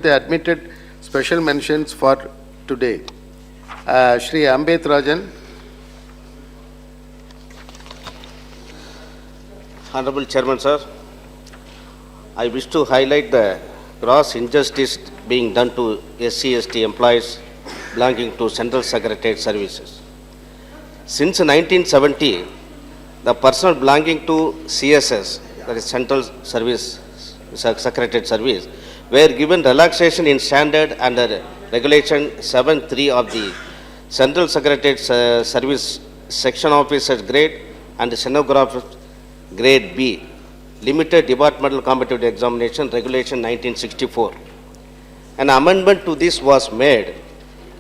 The admitted special mentions for today. Shri Ambet Rajan. Honorable Chairman, sir, I wish to highlight the gross injustice being done to SC/ST employees belonging to Central Secretariat Services. Since 1970, the personnel belonging to CSS, that is Central Secretariat Service, were given relaxation in standard under Regulation 7(3) of the Central Secretariat Service Section Officers Grade and Stenographer Grade B, Limited Departmental Competitive Examination Regulation 1964. An amendment to this was made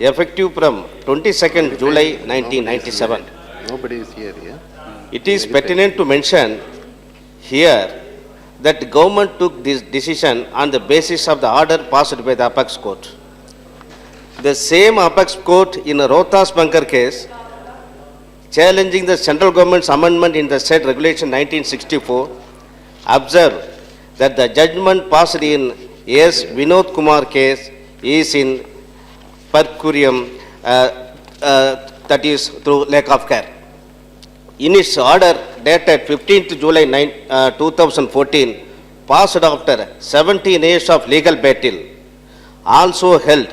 effective from 22nd July 1997. Nobody is here, yeah? It is pertinent to mention here that the government took this decision on the basis of the order passed by the Apex Court. The same Apex Court in a Rohtas bunker case, challenging the central government's amendment in the said Regulation 1964, observed that the judgment passed in S. Vinod Kumar case is in per curiam, that is through lack of care. In its order dated 15th July 2014, passed after 17 years of legal battle, also held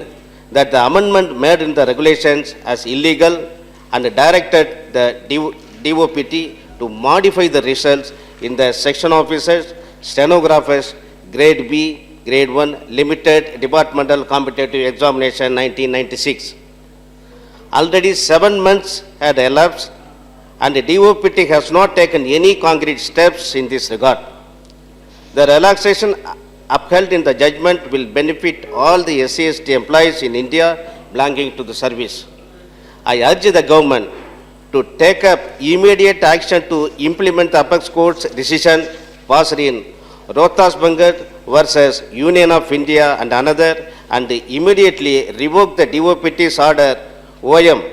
that the amendment made in the regulations as illegal and directed the DOPT to modify the results in the section officers, stenographers, grade B, grade 1, limited departmental competitive examination 1996. Already 7 months had elapsed and the DOPT has not taken any concrete steps in this regard. The relaxation upheld in the judgment will benefit all the SC/ST employees in India belonging to the service. I urge the government to take up immediate action to implement the Apex Court's decision passed in Rohtas bunker versus Union of India and another, and immediately revoke the DOPT's order OM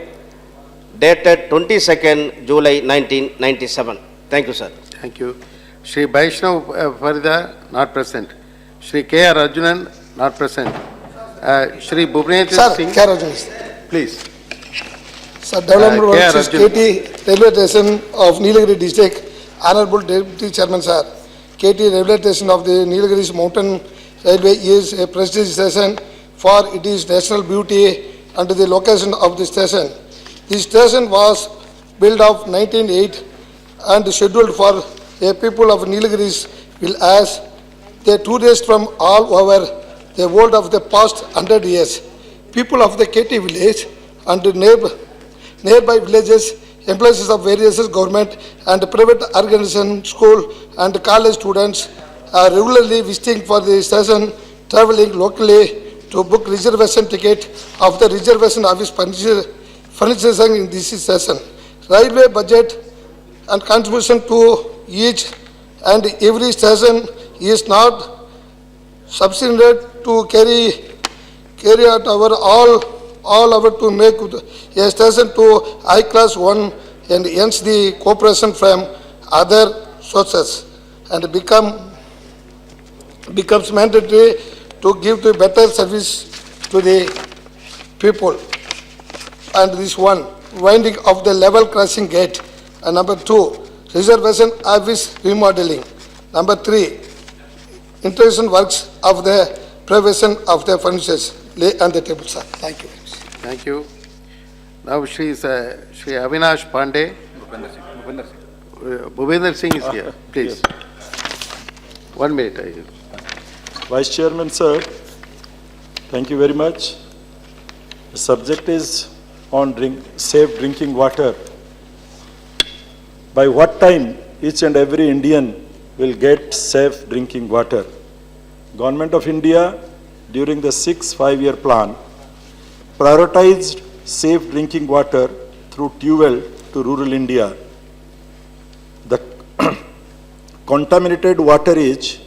dated 22nd July 1997. Thank you, sir. Thank you. Shri Vaishnav Farida, not present. Shri K.R. Arjunan, not present. Shri Bhuvneshwar Singh. Sir, K.R. Arjunan is there. Please. Sir, Development K.R. Works is Arjunan. KT Railway Station of Nilagiri District. Honorable Deputy Chairman, sir. KT Railway Station of the Nilagiri Mountain Railway is a prestigious station for its national beauty and the location of the station. This station was built of 1908 and scheduled for a people of Nilagiri will as the tourists from all over the world of the past 100 years. People of the KT village and nearby villages, employees of various government and private organization, school and college students are regularly visiting for the station, traveling locally to book reservation ticket of the reservation office furniture in this session. Railway budget and contribution to each and every station is not sufficient to carry out all our to make a station to high class one, and hence the cooperation from other sources and becomes mandatory to give the better service to the people. And this one, winding of the level crossing gate. And number 2, reservation office remodeling. Number 3, integration works of the provision of the furnitures. Lay on the table, sir. Thank you. Thank you. Now Shri Avinash Pandey. Bhupender Singh is here. Please. 1 minute. Vice Chairman, sir, thank you very much. The subject is on safe drinking water. By what time each and every Indian will get safe drinking water? Government of India, during the 6th 5-year plan, prioritized safe drinking water through tube to rural India. The contaminated water is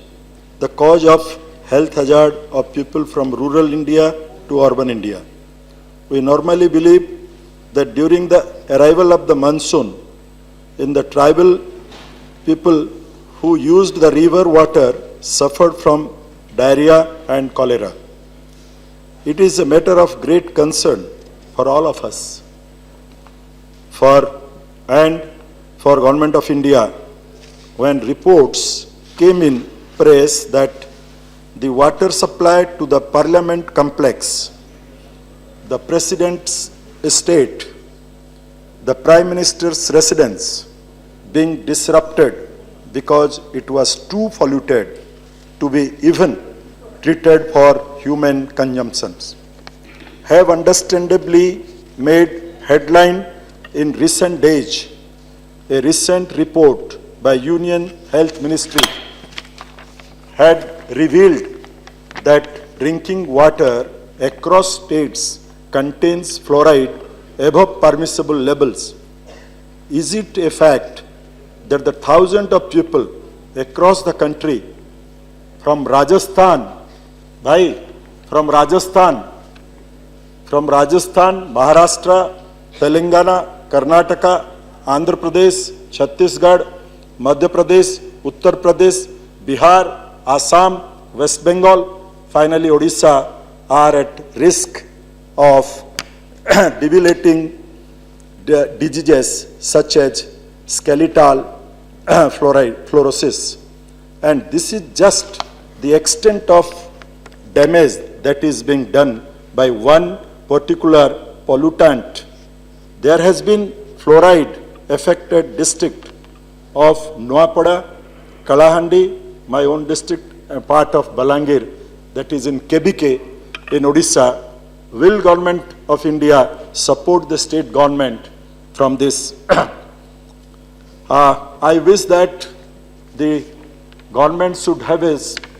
the cause of health hazard of people from rural India to urban India. We normally believe that during the arrival of the monsoon, in the tribal people who used the river water suffered from diarrhea and cholera. it is a matter of great concern for all of us, for Government of India, when reports came in press that the water supply to the Parliament complex, the President's estate, the Prime Minister's residence being disrupted because it was too polluted to be even treated for human consumptions, have understandably made headline in recent days. A recent report by Union Health Ministry had revealed that drinking water across states contains fluoride above permissible levels. Is it a fact that the thousands of people across the country, from Rajasthan, Maharashtra, Telangana, Karnataka, Andhra Pradesh, Chhattisgarh, Madhya Pradesh, Uttar Pradesh, Bihar, Assam, West Bengal, finally Odisha, are at risk of debilitating diseases such as skeletal fluorosis. And this is just the extent of damage that is being done by one particular pollutant. There has been fluoride affected district of Noapada, Kalahandi, my own district, a part of Balangir, that is in Kebike in Odisha. Will Government of India support the state government from this? I wish that the government should have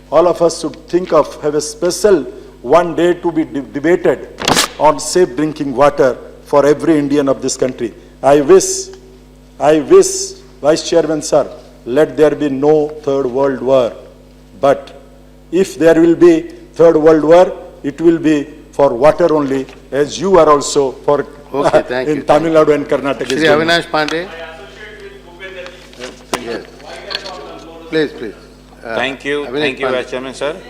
all of us should think of, have a special one day to be debated on safe drinking water for every Indian of this country. I wish, Vice Chairman Sir, let there be no third world war. But if there will be third world war, it will be for water only, as you are also for Okay, thank in you. Tamil Nadu and Karnataka. Shri Avinash Pandey. Yes. Please, please. Thank you, Avinash Pandey. Vice Chairman, sir.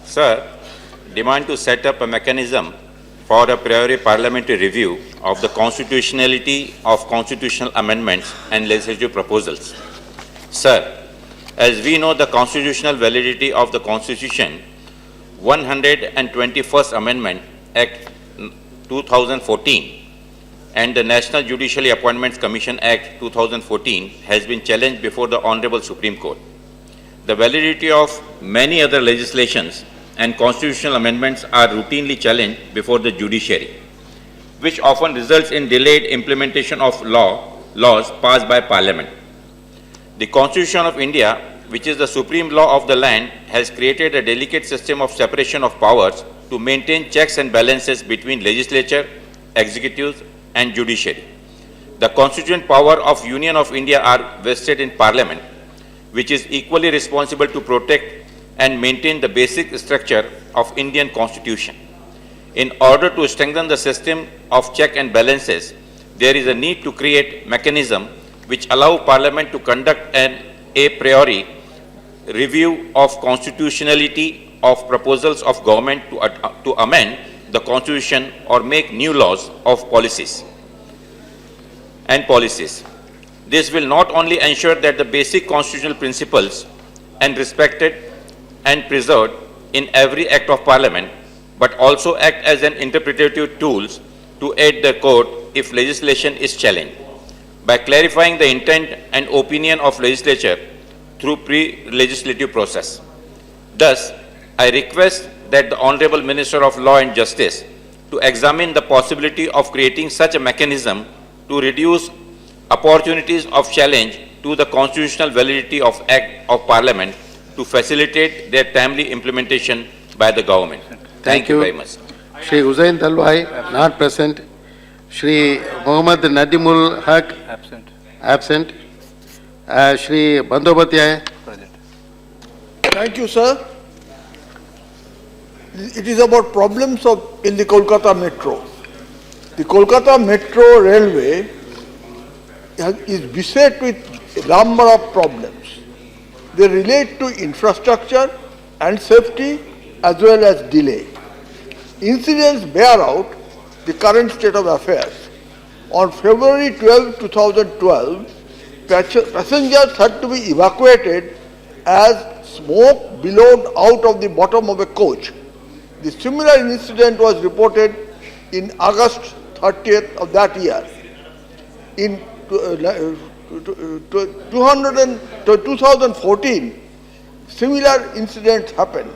Sir, demand to set up a mechanism for a priori parliamentary review of the constitutionality of constitutional amendments and legislative proposals. Sir, as we know the constitutional validity of the Constitution, 121st Amendment Act 2014 and the National Judicial Appointments Commission Act 2014 has been challenged before the Honorable Supreme Court. The validity of many other legislations and constitutional amendments are routinely challenged before the judiciary, which often results in delayed implementation of laws passed by Parliament. The Constitution of India, which is the supreme law of the land, has created a delicate system of separation of powers to maintain checks and balances between legislature, executive, and judiciary. The constituent power of Union of India are vested in Parliament, which is equally responsible to protect and maintain the basic structure of Indian Constitution. In order to strengthen the system of check and balances, there is a need to create mechanism which allow Parliament to conduct an a priori review of constitutionality of proposals of government to amend the Constitution or make new laws of policies. This will not only ensure that the basic constitutional principles are respected and preserved in every act of Parliament, but also act as an interpretative tool to aid the court if legislation is challenged, by clarifying the intent and opinion of legislature through pre-legislative process. Thus, I request that the Honorable Minister of Law and Justice to examine the possibility of creating such a mechanism to reduce opportunities of challenge to the constitutional validity of Act of Parliament to facilitate their timely implementation by the government. Thank you very much. Shri Hussain Dalwai, not present. Shri Mohammad Nadimul Haq, absent. Shri Bandopatiya. Thank you, sir. It is about problems in the Kolkata Metro. The Kolkata Metro Railway is beset with a number of problems. They relate to infrastructure and safety as well as delay. Incidents bear out the current state of affairs. On February 12, 2012, passengers had to be evacuated as smoke billowed out of the bottom of a coach. The similar incident was reported in August 30th of that year. In 2014, similar incidents happened.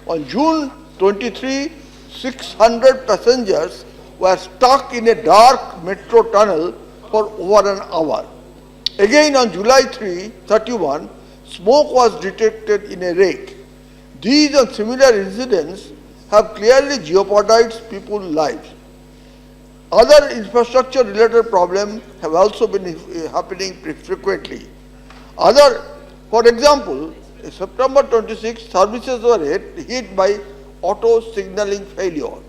On June 23, 600 passengers were stuck in a dark metro tunnel for over an hour. Again on July 31, smoke was detected in a rake. These and similar incidents have clearly jeopardized people's lives. Other infrastructure related problems have also been happening frequently. For example, September 26, services were hit by auto signaling failure.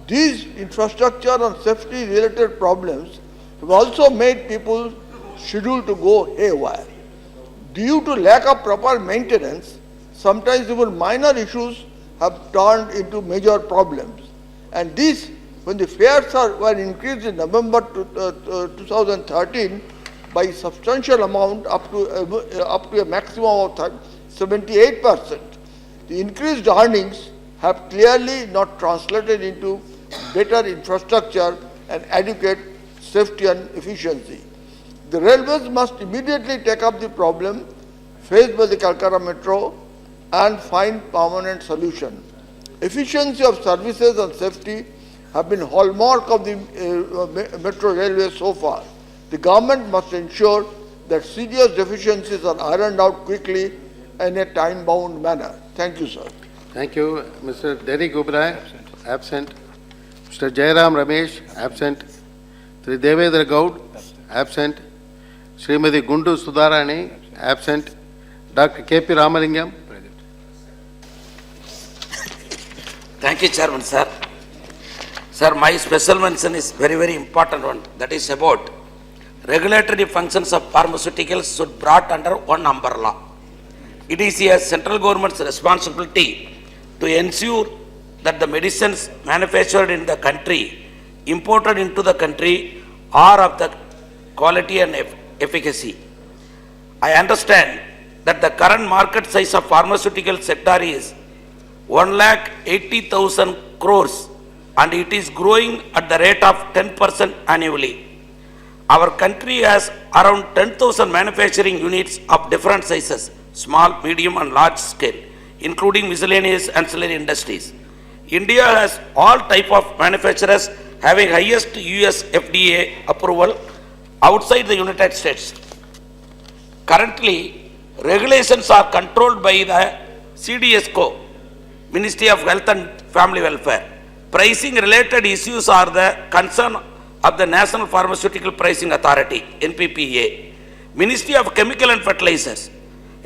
These infrastructure and safety related problems have also made people scheduled to go haywire. Due to lack of proper maintenance, sometimes even minor issues have turned into major problems. And this, when the fares were increased in November 2013 by substantial amount up to a maximum of 78%, the increased earnings have clearly not translated into better infrastructure and adequate safety and efficiency. The railways must immediately take up the problem faced by the Calcutta Metro and find permanent solution. Efficiency of services and safety have been hallmark of the Metro Railway so far. The government must ensure that serious deficiencies are ironed out quickly in a time-bound manner. Thank you, sir. Thank you. Mr. Derek Gubrai, absent. Mr. Jairam Ramesh, absent. Sri Devendra Gaud, absent. Srimati Gundu Sudharani, absent. Dr. K.P. Ramalingam. Thank you, Chairman, sir. Sir, my special mention is very, very important one. That is about regulatory functions of pharmaceuticals should brought under one umbrella. It is a central government's responsibility to ensure that the medicines manufactured in the country, imported into the country, are of the quality and efficacy. I understand that the current market size of pharmaceutical sector is 1,80,000 crores and it is growing at the rate of 10% annually. Our country has around 10,000 manufacturing units of different sizes, small, medium and large scale, including miscellaneous ancillary industries. India has all type of manufacturers having highest US FDA approval outside the United States. Currently, regulations are controlled by the CDSCO, Ministry of Health and Family Welfare. Pricing related issues are the concern of the National Pharmaceutical Pricing Authority, NPPA. Ministry of Chemical and Fertilizers.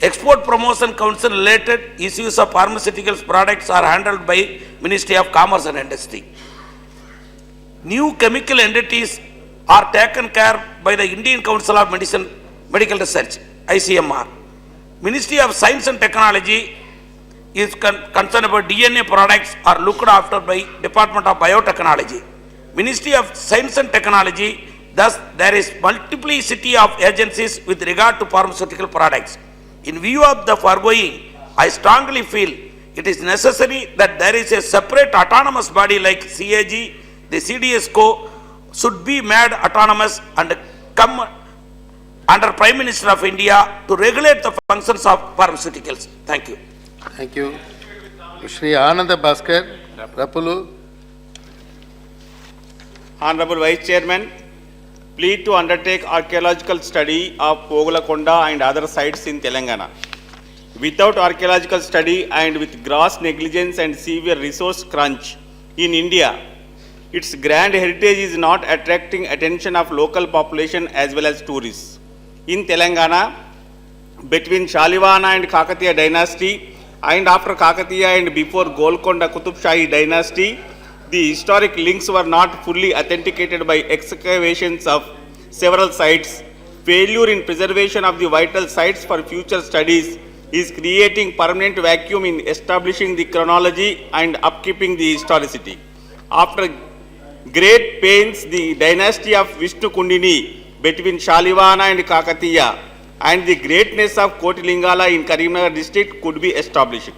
Export Promotion Council related issues of pharmaceuticals products are handled by Ministry of Commerce and Industry. New chemical entities are taken care by the Indian Council of Medical Research, ICMR. Ministry of Science and Technology is concerned about DNA products are looked after by Department of Biotechnology. Ministry of Science and Technology, thus there is multiplicity of agencies with regard to pharmaceutical products. In view of the foregoing, I strongly feel it is necessary that there is a separate autonomous body like CAG, the CDSCO should be made autonomous and come under Prime Minister of India to regulate the functions of pharmaceuticals. Thank you. Thank you. Shri Ananda Bhaskar, Rapulu. Honorable Vice Chairman, plead to undertake archaeological study of Pogalakonda and other sites in Telangana. Without archaeological study and with gross negligence and severe resource crunch in India, its grand heritage is not attracting attention of local population as well as tourists. In Telangana, between Shalivana and Kakatiya dynasty and after Kakatiya and before Golconda Qutub Shahi dynasty, the historic links were not fully authenticated by excavations of several sites. Failure in preservation of the vital sites for future studies is creating permanent vacuum in establishing the chronology and upkeeping the historicity. After great pains, the dynasty of Vishnu Kundini between Shalivana and Kakatiya and the greatness of Kotilingala in Karimnagar district could be established.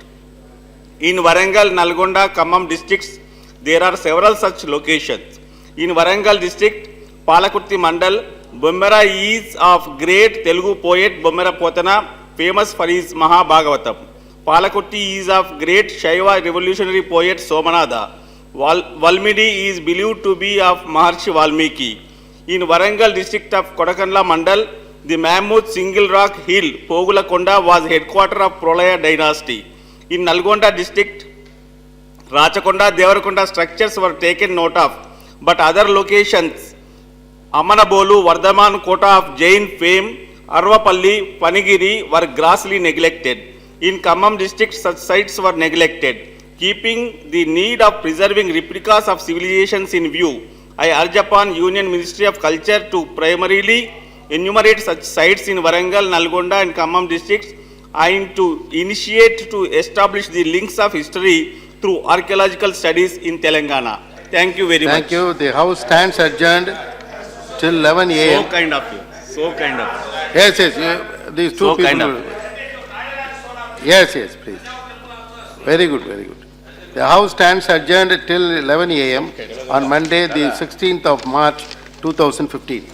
In Warangal, Nalgonda, Khammam districts, there are several such locations. In Warangal district, Palakurti Mandal, Bommera is of great Telugu poet Bommera Potana, famous for his Mahabhagavatam. Palakurti is of great Shaiva revolutionary poet Somanada. Valmidi is believed to be of Maharshi Valmiki. In Warangal district of Kodakanla Mandal, the mammoth single rock hill Pogulakonda was headquarter of Prolaya dynasty. In Nalgonda district, Rachakonda, Devarakonda structures were taken note of, but other locations, Amanabolu, Vardhaman, Kota of Jain fame, Arvapalli, Panigiri were grossly neglected. In Khammam district, such sites were neglected. Keeping the need of preserving replicas of civilizations in view, I urge upon Union Ministry of Culture to primarily enumerate such sites in Warangal, Nalgonda and Khammam districts and to initiate to establish the links of history through archaeological studies in Telangana. Thank you very much. Thank you. The House stands adjourned till 11 a.m. So kind of you. So kind of you. Yes, yes. These two So people. kind of. will- Yes, yes, please. Very good, very good. The House stands adjourned till 11 a.m. on Monday, the 16th of March, 2015.